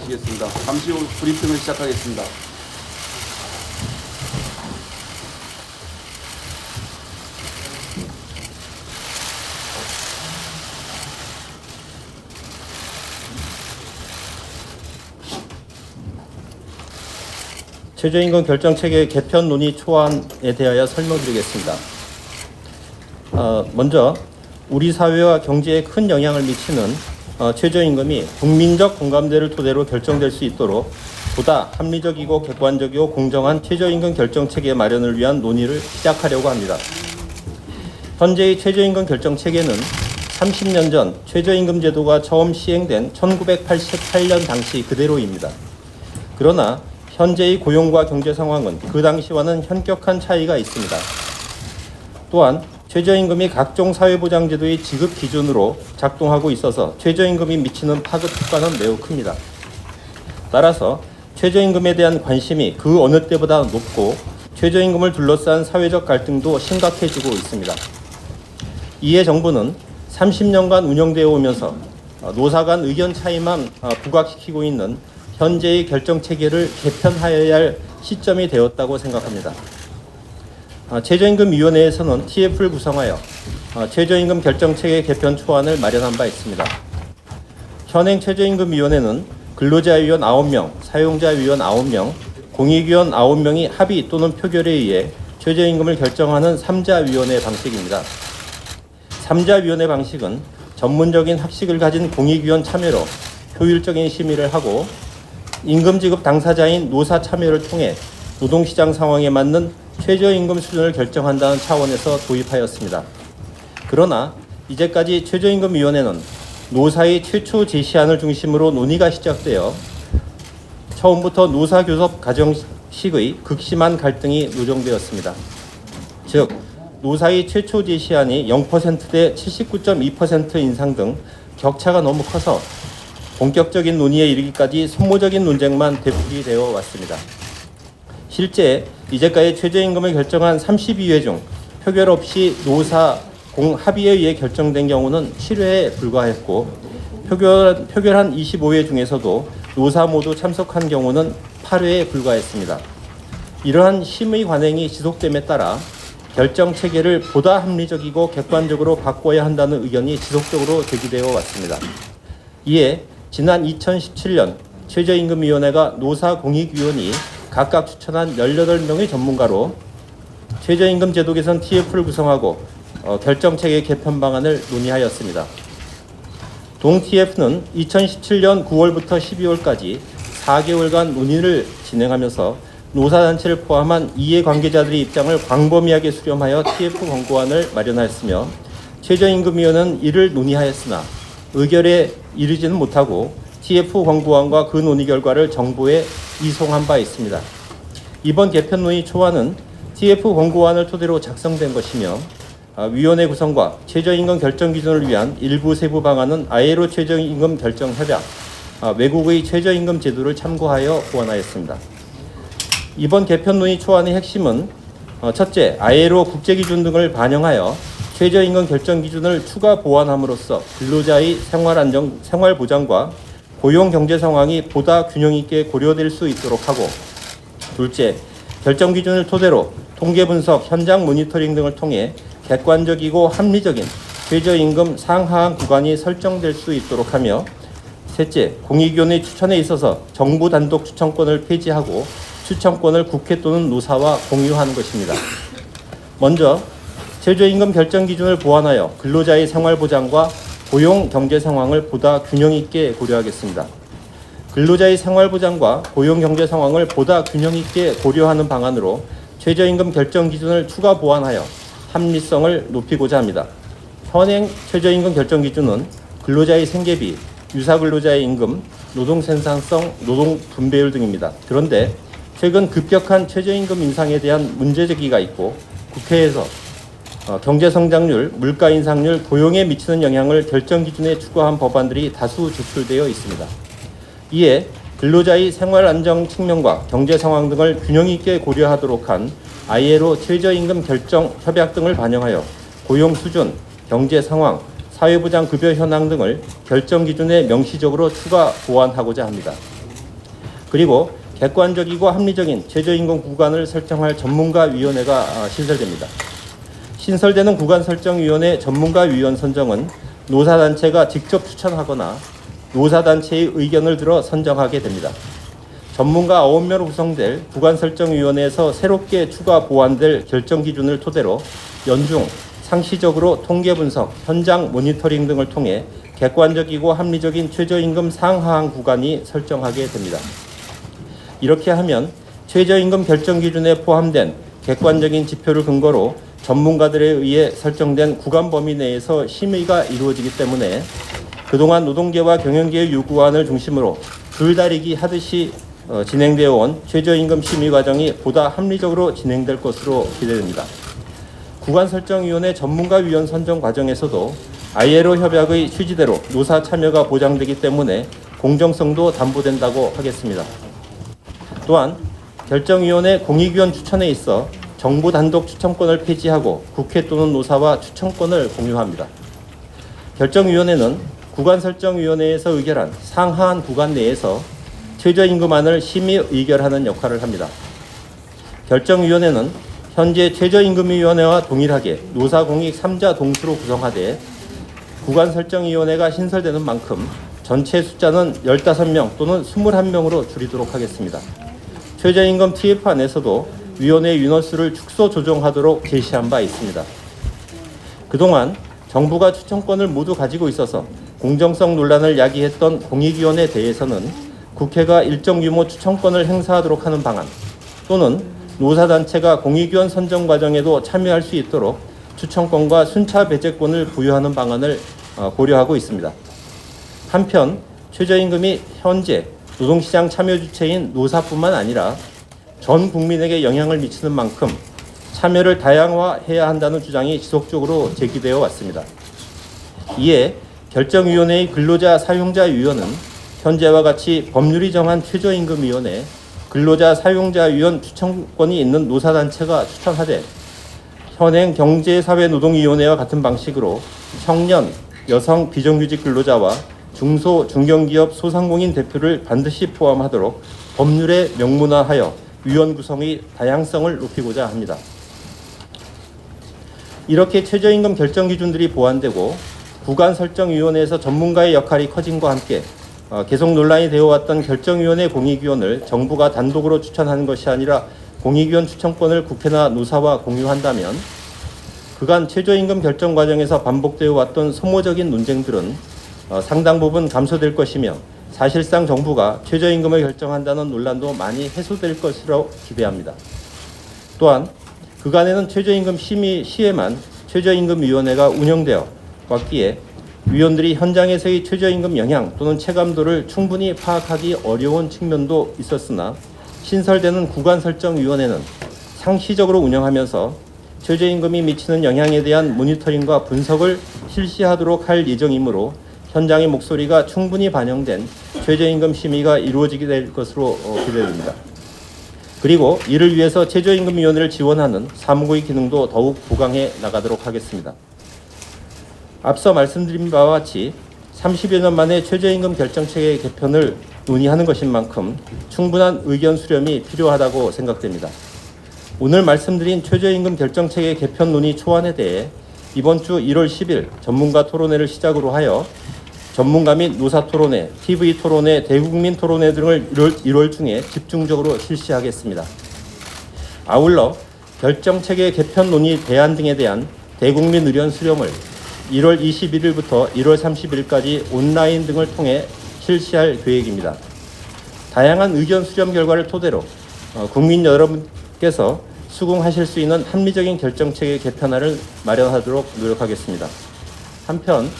하시겠습니다. 잠시 후 브리핑을 시작하겠습니다. 최저임금 결정체계 개편 논의 초안에 대하여 설명드리겠습니다. 먼저 우리 사회와 경제에 큰 영향을 미치는 최저임금이 국민적 공감대를 토대로 결정될 수 있도록 보다 합리적이고 객관적이고 공정한 최저임금 결정체계 마련을 위한 논의를 시작하려고 합니다. 현재의 최저임금 결정체계는 30년 전 최저임금 제도가 처음 시행된 1988년 당시 그대로입니다. 그러나 현재의 고용과 경제 상황은 그 당시와는 현격한 차이가 있습니다. 또한 최저임금이 각종 사회보장제도의 지급 기준으로 작동하고 있어서 최저임금이 미치는 파급 효과는 매우 큽니다. 따라서 최저임금에 대한 관심이 그 어느 때보다 높고 최저임금을 둘러싼 사회적 갈등도 심각해지고 있습니다. 이에 정부는 30년간 운영되어 오면서 노사 간 의견 차이만 부각시키고 있는 현재의 결정체계를 개편하여야 할 시점이 되었다고 생각합니다. 최저임금위원회에서는 TF를 구성하여 최저임금 결정체계 개편 초안을 마련한 바 있습니다. 현행 최저임금위원회는 근로자위원 9명, 사용자위원 9명, 공익위원 9명이 합의 또는 표결에 의해 최저임금을 결정하는 3자위원회 방식입니다. 3자위원회 방식은 전문적인 학식을 가진 공익위원 참여로 효율적인 심의를 하고 임금지급 당사자인 노사 참여를 통해 노동시장 상황에 맞는 최저임금 수준을 결정한다는 차원에서 도입하였습니다. 그러나 이제까지 최저임금위원회는 노사의 최초 제시안을 중심으로 논의가 시작되어 처음부터 노사교섭 과정식의 극심한 갈등이 누정되었습니다. 즉 노사의 최초 제시안이 0%대 79.2% 인상 등 격차가 너무 커서 본격적인 논의에 이르기까지 소모적인 논쟁만 되풀이되어 왔습니다. 실제 이제까지 최저임금을 결정한 32회 중 표결 없이 노사 공합의에 의해 결정된 경우는 7회에 불과했고 표결한 25회 중에서도 노사 모두 참석한 경우는 8회에 불과했습니다. 이러한 심의 관행이 지속됨에 따라 결정 체계를 보다 합리적이고 객관적으로 바꿔야 한다는 의견이 지속적으로 제기되어 왔습니다. 이에 지난 2017년 최저임금위원회가 노사공익위원이 각각 추천한 18명의 전문가로 최저임금 제도 개선 TF를 구성하고 결정체계 개편 방안을 논의하였습니다. 동 TF는 2017년 9월부터 12월까지 4개월간 논의를 진행하면서 노사단체를 포함한 이해관계자들의 입장을 광범위하게 수렴하여 TF 권고안을 마련하였으며 최저임금위원회는 이를 논의하였으나 의결에 이르지는 못하고 TF 권고안과 그 논의 결과를 정부에 이송한 바 있습니다. 이번 개편 논의 초안은 TF 권고안을 토대로 작성된 것이며 위원회 구성과 최저임금 결정 기준을 위한 일부 세부 방안은 ILO 최저임금 결정 협약, 외국의 최저임금 제도를 참고하여 보완하였습니다. 이번 개편 논의 초안의 핵심은 첫째, ILO 국제기준 등을 반영하여 최저임금 결정 기준을 추가 보완함으로써 근로자의 생활보장과 고용 경제 상황이 보다 균형 있게 고려될 수 있도록 하고, 둘째, 결정 기준을 토대로 통계 분석, 현장 모니터링 등을 통해 객관적이고 합리적인 최저임금 상하한 구간이 설정될 수 있도록 하며, 셋째, 공익위원회 추천에 있어서 정부 단독 추천권을 폐지하고 추천권을 국회 또는 노사와 공유하는 것입니다. 먼저 최저임금 결정 기준을 보완하여 근로자의 생활보장과 고용 경제 상황을 보다 균형 있게 고려하겠습니다. 근로자의 생활보장과 고용 경제 상황을 보다 균형 있게 고려하는 방안으로 최저임금 결정 기준을 추가 보완하여 합리성을 높이고자 합니다. 현행 최저임금 결정 기준은 근로자의 생계비, 유사근로자의 임금, 노동 생산성, 노동 분배율 등입니다. 그런데 최근 급격한 최저임금 인상에 대한 문제 제기가 있고 국회에서 경제 성장률, 물가 인상률, 고용에 미치는 영향을 결정 기준에 추가한 법안들이 다수 제출되어 있습니다. 이에 근로자의 생활 안정 측면과 경제 상황 등을 균형 있게 고려하도록 한 ILO 최저임금 결정 협약 등을 반영하여 고용 수준, 경제 상황, 사회보장 급여 현황 등을 결정 기준에 명시적으로 추가 보완하고자 합니다. 그리고 객관적이고 합리적인 최저임금 구간을 설정할 전문가위원회가 신설됩니다. 신설되는 구간설정위원회 전문가위원 선정은 노사단체가 직접 추천하거나 노사단체의 의견을 들어 선정하게 됩니다. 전문가 9명으로 구성될 구간설정위원회에서 새롭게 추가 보완될 결정기준을 토대로 연중, 상시적으로 통계 분석, 현장 모니터링 등을 통해 객관적이고 합리적인 최저임금 상하한 구간이 설정하게 됩니다. 이렇게 하면 최저임금 결정기준에 포함된 객관적인 지표를 근거로 전문가들에 의해 설정된 구간 범위 내에서 심의가 이루어지기 때문에 그동안 노동계와 경영계의 요구안을 중심으로 줄다리기 하듯이 진행되어 온 최저임금 심의 과정이 보다 합리적으로 진행될 것으로 기대됩니다. 구간설정위원회 전문가위원 선정 과정에서도 ILO 협약의 취지대로 노사 참여가 보장되기 때문에 공정성도 담보된다고 하겠습니다. 또한 결정위원회 공익위원 추천에 있어 정부 단독 추천권을 폐지하고 국회 또는 노사와 추천권을 공유합니다. 결정위원회는 구간설정위원회에서 의결한 상하한 구간 내에서 최저임금안을 심의 의결하는 역할을 합니다. 결정위원회는 현재 최저임금위원회와 동일하게 노사공익 3자 동수로 구성하되 구간설정위원회가 신설되는 만큼 전체 숫자는 15명 또는 21명으로 줄이도록 하겠습니다. 최저임금 TF안에서도 위원회 인원수를 축소 조정하도록 제시한 바 있습니다. 그동안 정부가 추천권을 모두 가지고 있어서 공정성 논란을 야기했던 공익위원회에 대해서는 국회가 일정 규모 추천권을 행사하도록 하는 방안 또는 노사단체가 공익위원 선정 과정에도 참여할 수 있도록 추천권과 순차 배제권을 부여하는 방안을 고려하고 있습니다. 한편 최저임금이 현재 노동시장 참여 주체인 노사뿐만 아니라 전 국민에게 영향을 미치는 만큼 참여를 다양화해야 한다는 주장이 지속적으로 제기되어 왔습니다. 이에 결정위원회의 근로자 사용자위원은 현재와 같이 법률이 정한 최저임금위원회, 근로자 사용자위원 추천권이 있는 노사단체가 추천하되 현행 경제사회노동위원회와 같은 방식으로 청년, 여성 비정규직 근로자와 중소, 중견기업 소상공인 대표를 반드시 포함하도록 법률에 명문화하여 위원 구성의 다양성을 높이고자 합니다. 이렇게 최저임금 결정 기준들이 보완되고 구간설정위원회에서 전문가의 역할이 커짐과 함께 계속 논란이 되어왔던 결정위원회 공익위원을 정부가 단독으로 추천하는 것이 아니라 공익위원 추천권을 국회나 노사와 공유한다면 그간 최저임금 결정 과정에서 반복되어 왔던 소모적인 논쟁들은 상당 부분 감소될 것이며 사실상 정부가 최저임금을 결정한다는 논란도 많이 해소될 것으로 기대합니다. 또한 그간에는 최저임금 심의 시에만 최저임금위원회가 운영되어 왔기에 위원들이 현장에서의 최저임금 영향 또는 체감도를 충분히 파악하기 어려운 측면도 있었으나 신설되는 구간설정위원회는 상시적으로 운영하면서 최저임금이 미치는 영향에 대한 모니터링과 분석을 실시하도록 할 예정이므로 현장의 목소리가 충분히 반영된 최저임금 심의가 이루어지게 될 것으로 기대됩니다. 그리고 이를 위해서 최저임금위원회를 지원하는 사무국의 기능도 더욱 부강해 나가도록 하겠습니다. 앞서 말씀드린 바와 같이 30여 년 만에 최저임금 결정체계 개편을 논의하는 것인 만큼 충분한 의견 수렴이 필요하다고 생각됩니다. 오늘 말씀드린 최저임금 결정체계 개편 논의 초안에 대해 이번 주 1월 10일 전문가 토론회를 시작으로 하여 전문가 및 노사 토론회, TV 토론회, 대국민 토론회 등을 1월 중에 집중적으로 실시하겠습니다. 아울러 결정체계 개편 논의 대안 등에 대한 대국민 의견 수렴을 1월 21일부터 1월 30일까지 온라인 등을 통해 실시할 계획입니다. 다양한 의견 수렴 결과를 토대로 국민 여러분께서 수긍하실 수 있는 합리적인 결정체계 개편안을 마련하도록 노력하겠습니다. 한편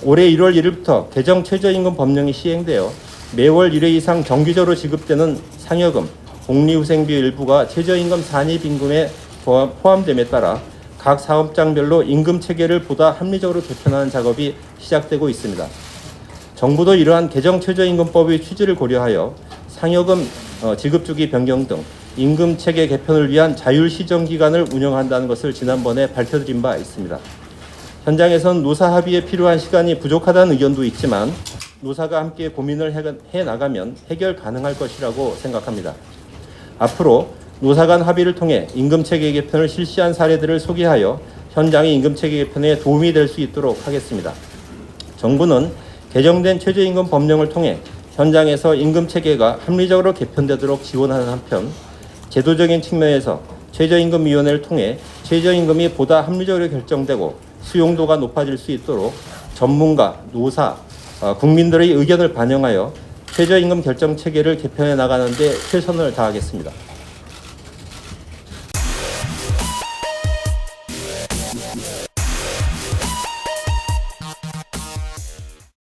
올해 1월 1일부터 개정 최저임금 법령이 시행되어 매월 1회 이상 정기적으로 지급되는 상여금, 복리후생비 일부가 최저임금 산입임금에 포함됨에 따라 각 사업장별로 임금 체계를 보다 합리적으로 개편하는 작업이 시작되고 있습니다. 정부도 이러한 개정 최저임금법의 취지를 고려하여 상여금 지급 주기 변경 등 임금 체계 개편을 위한 자율 시정 기간을 운영한다는 것을 지난번에 밝혀드린 바 있습니다. 현장에선 노사 합의에 필요한 시간이 부족하다는 의견도 있지만 노사가 함께 고민을 해 나가면 해결 가능할 것이라고 생각합니다. 앞으로 노사 간 합의를 통해 임금체계 개편을 실시한 사례들을 소개하여 현장의 임금체계 개편에 도움이 될 수 있도록 하겠습니다. 정부는 개정된 최저임금 법령을 통해 현장에서 임금체계가 합리적으로 개편되도록 지원하는 한편 제도적인 측면에서 최저임금위원회를 통해 최저임금이 보다 합리적으로 결정되고 수용도가 높아질 수 있도록 전문가, 노사, 국민들의 의견을 반영하여 최저임금 결정 체계를 개편해 나가는 데 최선을 다하겠습니다.